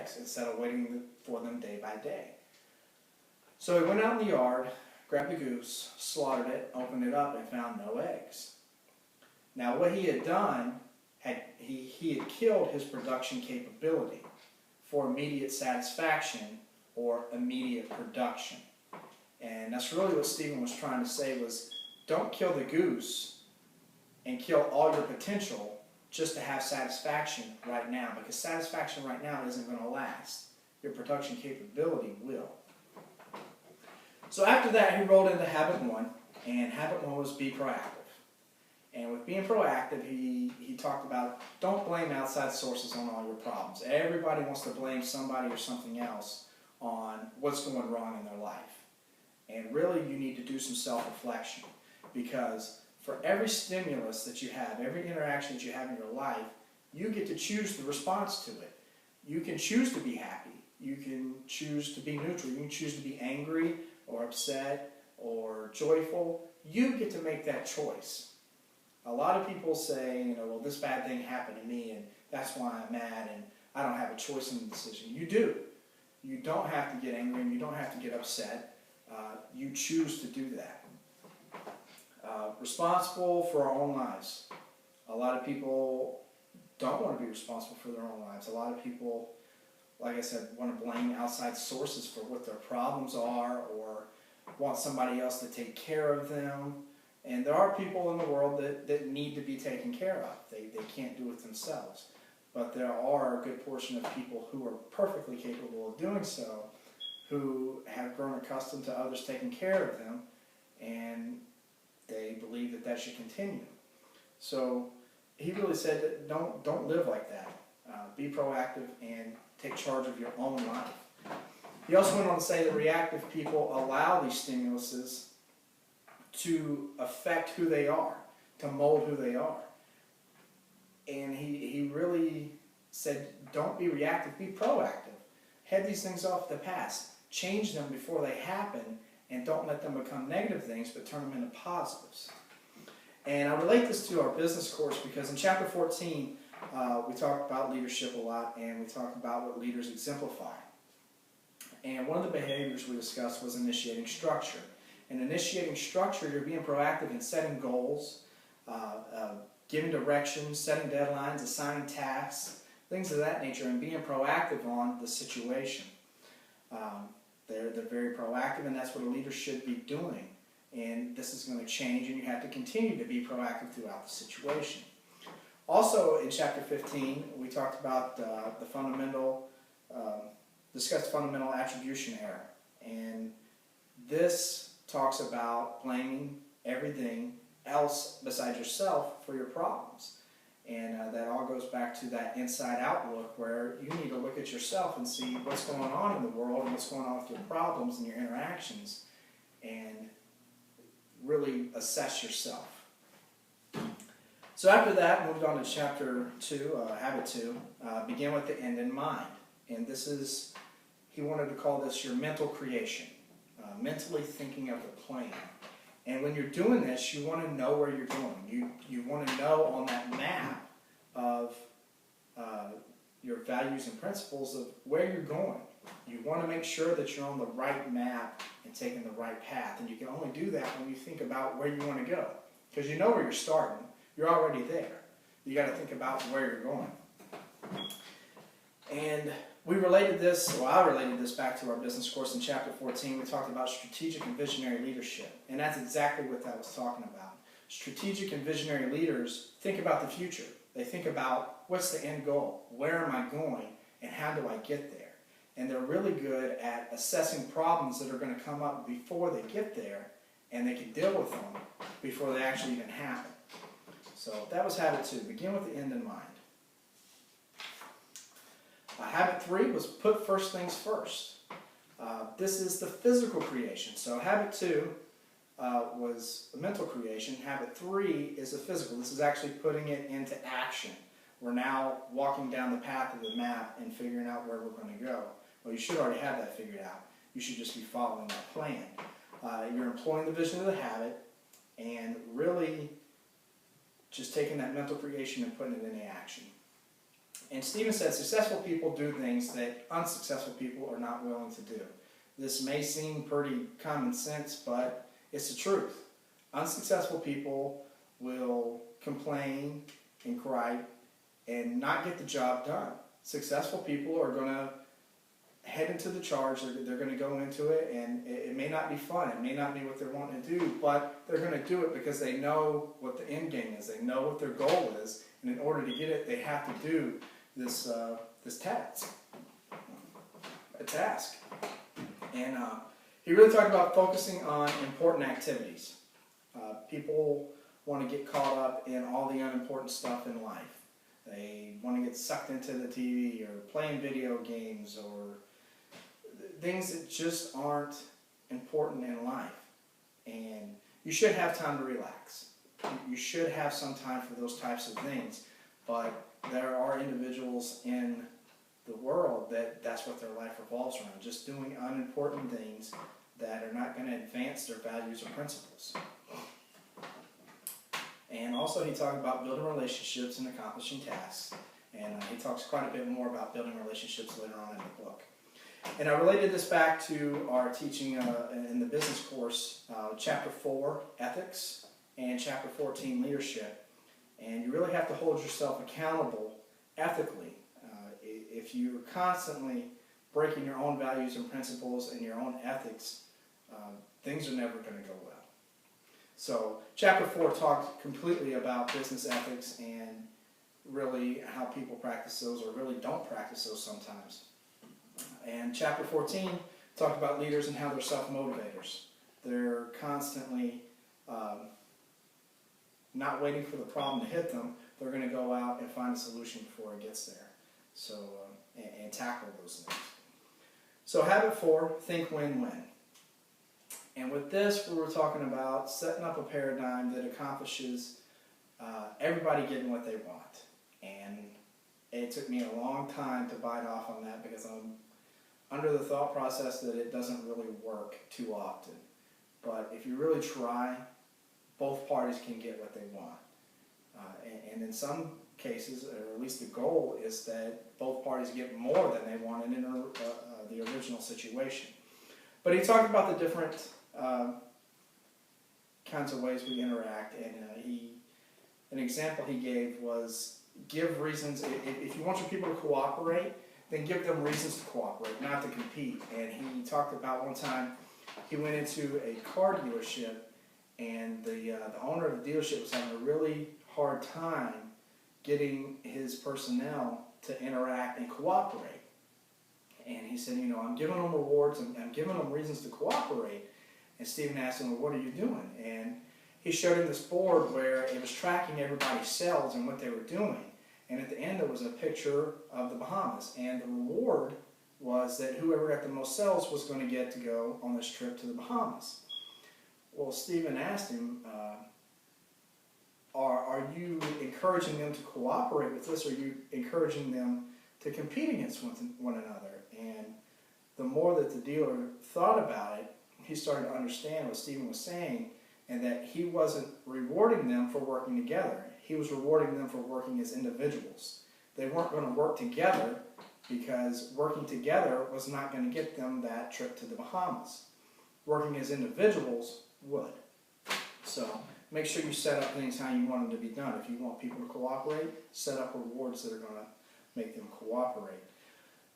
eggs instead of waiting for them day by day. So he went out in the yard, grabbed the goose, slaughtered it, opened it up, and found no eggs. Now what he had done, he had killed his production capability for immediate satisfaction or immediate production. And that's really what Stephen was trying to say was, don't kill the goose and kill all your potential just to have satisfaction right now, because satisfaction right now isn't going to last. Your production capability will. So after that, he rolled into habit 1, and habit 1 was be proactive. And with being proactive, he talked about don't blame outside sources on all your problems. Everybody wants to blame somebody or something else on what's going wrong in their life. And really, you need to do some self-reflection, because for every stimulus that you have, every interaction that you have in your life, you get to choose the response to it. You can choose to be happy. You can choose to be neutral. You can choose to be angry or upset or joyful. You get to make that choice. A lot of people say, well, this bad thing happened to me and that's why I'm mad and I don't have a choice in the decision. You do. You don't have to get angry and you don't have to get upset. You choose to do that. Responsible for our own lives. A lot of people don't want to be responsible for their own lives. A lot of people, like I said, want to blame outside sources for what their problems are or want somebody else to take care of them. And there are people in the world that need to be taken care of. They can't do it themselves. But there are a good portion of people who are perfectly capable of doing so, who have grown accustomed to others taking care of them, and they believe that that should continue. So he really said that don't live like that. Be proactive and take charge of your own life. He also went on to say that reactive people allow these stimuluses to affect who they are, to mold who they are. And he really said, don't be reactive, be proactive. Head these things off the past. Change them before they happen, and don't let them become negative things, but turn them into positives. And I relate this to our business course because in chapter 14, we talk about leadership a lot, and we talk about what leaders exemplify. And one of the behaviors we discussed was initiating structure. In initiating structure, you're being proactive in setting goals, giving directions, setting deadlines, assigning tasks, things of that nature, and being proactive on the situation. They're very proactive, and that's what a leader should be doing. And this is going to change, and you have to continue to be proactive throughout the situation. Also, in chapter 15, we talked about discussed fundamental attribution error. And this talks about blaming everything else besides yourself for your problems. And that all goes back to that inside-out look where you need to look at yourself and see what's going on in the world and what's going on with your problems and your interactions, and really assess yourself. So after that, moved on to chapter 2, habit 2, begin with the end in mind. And this is, he wanted to call this your mental creation, mentally thinking of the plan. And when you're doing this, you want to know where you're going. You want to know on that map of your values and principles of where you're going. You want to make sure that you're on the right map and taking the right path. And you can only do that when you think about where you want to go. Because you know where you're starting. You're already there. You got to think about where you're going. And we related this, well, I related this back to our business course in chapter 14. We talked about strategic and visionary leadership. And that's exactly what that was talking about. Strategic and visionary leaders think about the future. They think about what's the end goal? Where am I going? And how do I get there? And they're really good at assessing problems that are going to come up before they get there, and they can deal with them before they actually even happen. So that was habit 2. Begin with the end in mind. Habit 3 was put first things first. This is the physical creation. So habit 2 was a mental creation. Habit 3 is a physical. This is actually putting it into action. We're now walking down the path of the map and figuring out where we're going to go. Well, you should already have that figured out. You should just be following that plan. You're employing the vision of the habit and really just taking that mental creation and putting it into action. And Stephen said successful people do things that unsuccessful people are not willing to do. This may seem pretty common sense, but it's the truth. Unsuccessful people will complain and gripe and not get the job done. Successful people are going to head into the charge, they're going to go into it, and it may not be fun, it may not be what they're wanting to do, but they're going to do it because they know what the end game is, they know what their goal is, and in order to get it, they have to do this task. And he really talked about focusing on important activities. People want to get caught up in all the unimportant stuff in life. They want to get sucked into the TV or playing video games or things that just aren't important in life. And you should have time to relax. You should have some time for those types of things. But there are individuals in the world that's what their life revolves around, just doing unimportant things that are not going to advance their values or principles. And also he talked about building relationships and accomplishing tasks. And he talks quite a bit more about building relationships later on in the book. And I related this back to our teaching in the business course, Chapter 4, Ethics, and Chapter 14, Leadership. And you really have to hold yourself accountable ethically. If you're constantly breaking your own values and principles and your own ethics, things are never going to go well. So Chapter 4 talked completely about business ethics and really how people practice those or really don't practice those sometimes. And Chapter 14 talked about leaders and how they're self-motivators. They're constantly not waiting for the problem to hit them. They're going to go out and find a solution before it gets there. So, and tackle those things. So habit 4, think win-win. And with this, we were talking about setting up a paradigm that accomplishes everybody getting what they want. And it took me a long time to bite off on that because I'm under the thought process that it doesn't really work too often. But if you really try, both parties can get what they want. And in some cases, or at least the goal, is that both parties get more than they wanted in the original situation. But he talked about the different kinds of ways we interact, and an example he gave was give reasons. If you want your people to cooperate, then give them reasons to cooperate, not to compete. And he talked about one time he went into a car dealership, and the owner of the dealership was having a really hard time getting his personnel to interact and cooperate. And he said, I'm giving them rewards, and I'm giving them reasons to cooperate. And Stephen asked him, well, what are you doing? And he showed him this board where it was tracking everybody's sales and what they were doing. And at the end, there was a picture of the Bahamas. And the reward was that whoever got the most sales was going to get to go on this trip to the Bahamas. Well, Stephen asked him, are you encouraging them to cooperate with this, or are you encouraging them to compete against one another? And the more that the dealer thought about it, he started to understand what Stephen was saying, and that he wasn't rewarding them for working together. He was rewarding them for working as individuals. They weren't going to work together because working together was not going to get them that trip to the Bahamas. Working as individuals would. So make sure you set up things how you want them to be done. If you want people to cooperate, set up rewards that are going to make them cooperate.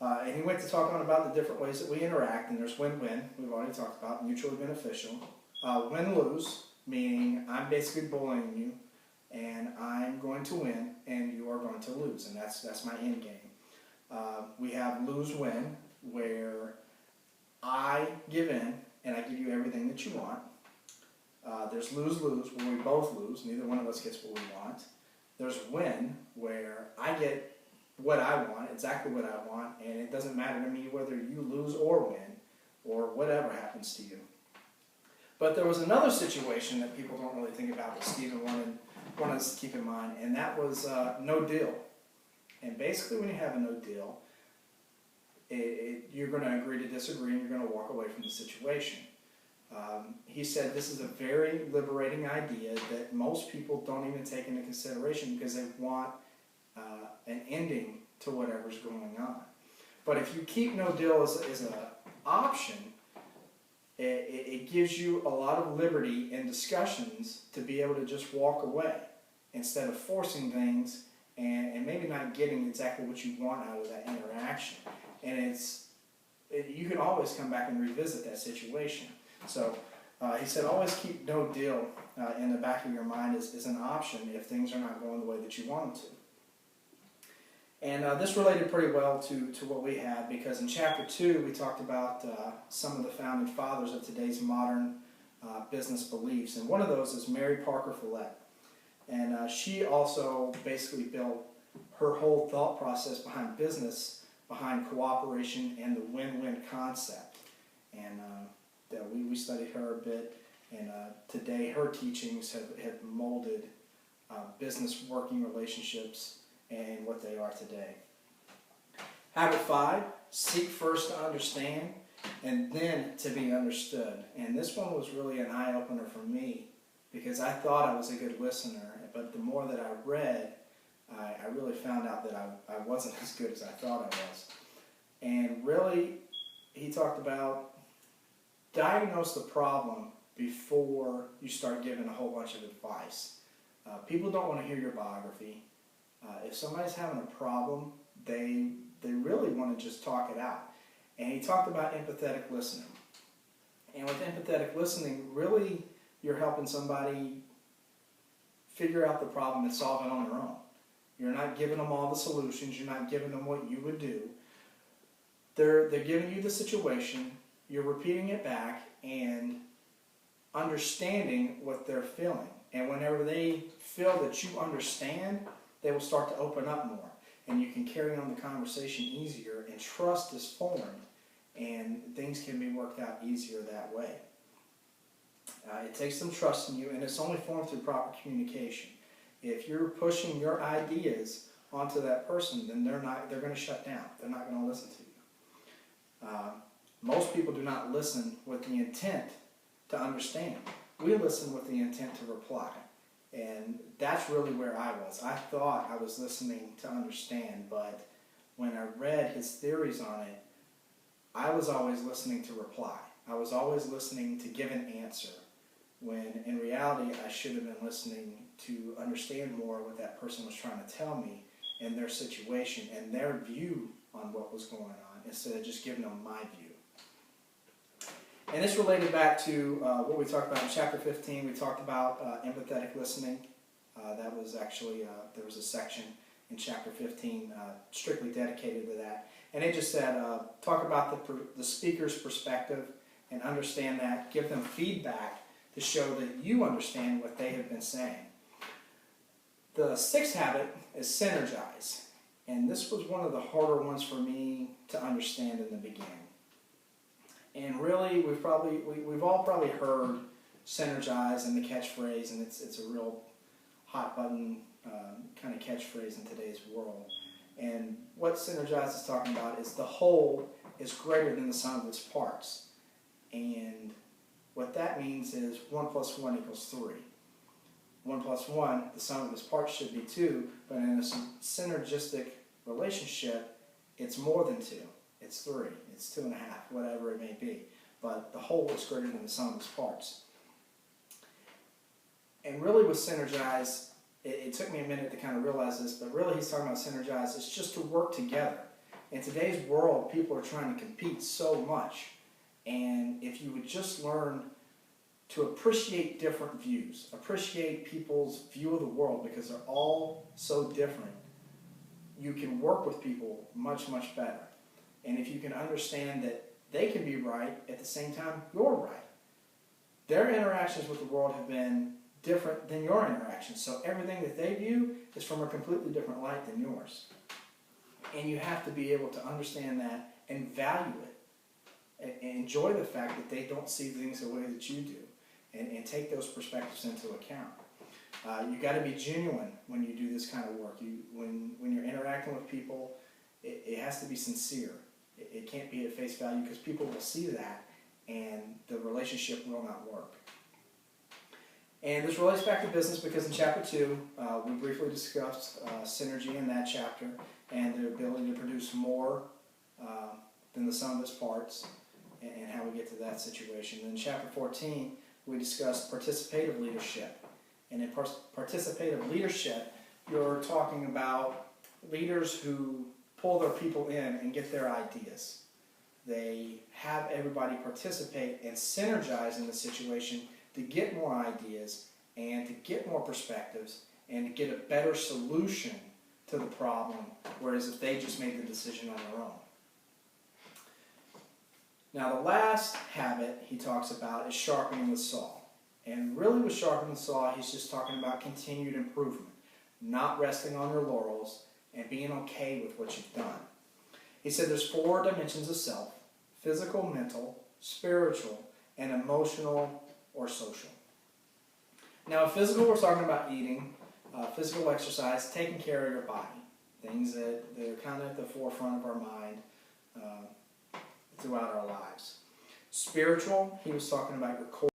And he went to talk on about the different ways that we interact, and there's win-win, we've already talked about, mutually beneficial. Win-lose, meaning I'm basically bullying you, and I'm going to win, and you are going to lose, and that's my end game. We have lose-win, where I give in, and I give you everything that you want. There's lose-lose, where we both lose, neither one of us gets what we want. There's win, where I get what I want, exactly what I want, and it doesn't matter to me whether you lose or win, or whatever happens to you. But there was another situation that people don't really think about that Stephen wanted us to keep in mind, and that was no deal. And basically when you have a no deal, you're going to agree to disagree, and you're going to walk away from the situation. He said this is a very liberating idea that most people don't even take into consideration because they want an ending to whatever's going on. But if you keep no deal as an option, it gives you a lot of liberty in discussions to be able to just walk away instead of forcing things and maybe not getting exactly what you want out of that interaction. And you can always come back and revisit that situation. So he said always keep no deal in the back of your mind as an option if things are not going the way that you want them to. And this related pretty well to what we had, because in chapter 2 we talked about some of the founding fathers of today's modern business beliefs. And one of those is Mary Parker Follett. And she also basically built her whole thought process behind business, behind cooperation and the win-win concept. And we studied her a bit, and today her teachings have molded business working relationships and what they are today. Habit 5, seek first to understand and then to be understood. And this one was really an eye-opener for me, because I thought I was a good listener, but the more that I read, I really found out that I wasn't as good as I thought I was. And really, he talked about diagnose the problem before you start giving a whole bunch of advice. People don't want to hear your biography. If somebody's having a problem, they really want to just talk it out. And he talked about empathetic listening. And with empathetic listening, really you're helping somebody figure out the problem and solve it on their own. You're not giving them all the solutions. You're not giving them what you would do. They're giving you the situation. You're repeating it back and understanding what they're feeling. And whenever they feel that you understand, they will start to open up more. And you can carry on the conversation easier, and trust is formed, and things can be worked out easier that way. It takes some trust in you, and it's only formed through proper communication. If you're pushing your ideas onto that person, then they're going to shut down. They're not going to listen to you. Most people do not listen with the intent to understand. We listen with the intent to reply. And that's really where I was. I thought I was listening to understand, but when I read his theories on it, I was always listening to reply. I was always listening to give an answer, when in reality I should have been listening to understand more what that person was trying to tell me and their situation and their view on what was going on, instead of just giving them my view. And this related back to what we talked about in chapter 15. We talked about empathetic listening. That was actually, there was a section in chapter 15 strictly dedicated to that. And it just said, talk about the speaker's perspective and understand that. Give them feedback to show that you understand what they have been saying. The 6th habit is synergize. And this was one of the harder ones for me to understand in the beginning. And really, we've all probably heard synergize and the catchphrase, and it's a real hot button kind of catchphrase in today's world. And what synergize is talking about is the whole is greater than the sum of its parts. And what that means is 1 + 1 = 3. 1 + 1, the sum of its parts should be 2, but in a synergistic relationship, it's more than 2. It's 3, it's 2.5, whatever it may be. But the whole is greater than the sum of its parts. And really with synergize, it took me a minute to kind of realize this, but really he's talking about synergize. It's just to work together. In today's world, people are trying to compete so much. And if you would just learn to appreciate different views, appreciate people's view of the world, because they're all so different, you can work with people much, much better. And if you can understand that they can be right at the same time you're right. Their interactions with the world have been different than your interactions. So everything that they view is from a completely different light than yours. And you have to be able to understand that and value it. And enjoy the fact that they don't see things the way that you do. And take those perspectives into account. You got to be genuine when you do this kind of work. When you're interacting with people, it has to be sincere. It can't be at face value, because people will see that and the relationship will not work. And this relates back to business, because in chapter 2, we briefly discussed synergy in that chapter. and the ability to produce more than the sum of its parts, and how we get to that situation. In chapter 14, we discussed participative leadership. And in participative leadership, you're talking about leaders who pull their people in and get their ideas. They have everybody participate and synergize in the situation to get more ideas and to get more perspectives and to get a better solution to the problem, whereas if they just made the decision on their own. Now the last habit he talks about is sharpening the saw. And really with sharpening the saw, he's just talking about continued improvement, not resting on your laurels and being okay with what you've done. He said there's 4 dimensions of self: physical, mental, spiritual, and emotional or social. Now, physical, we're talking about eating, physical exercise, taking care of your body, things that are kind of at the forefront of our mind throughout our lives. Spiritual, he was talking about your core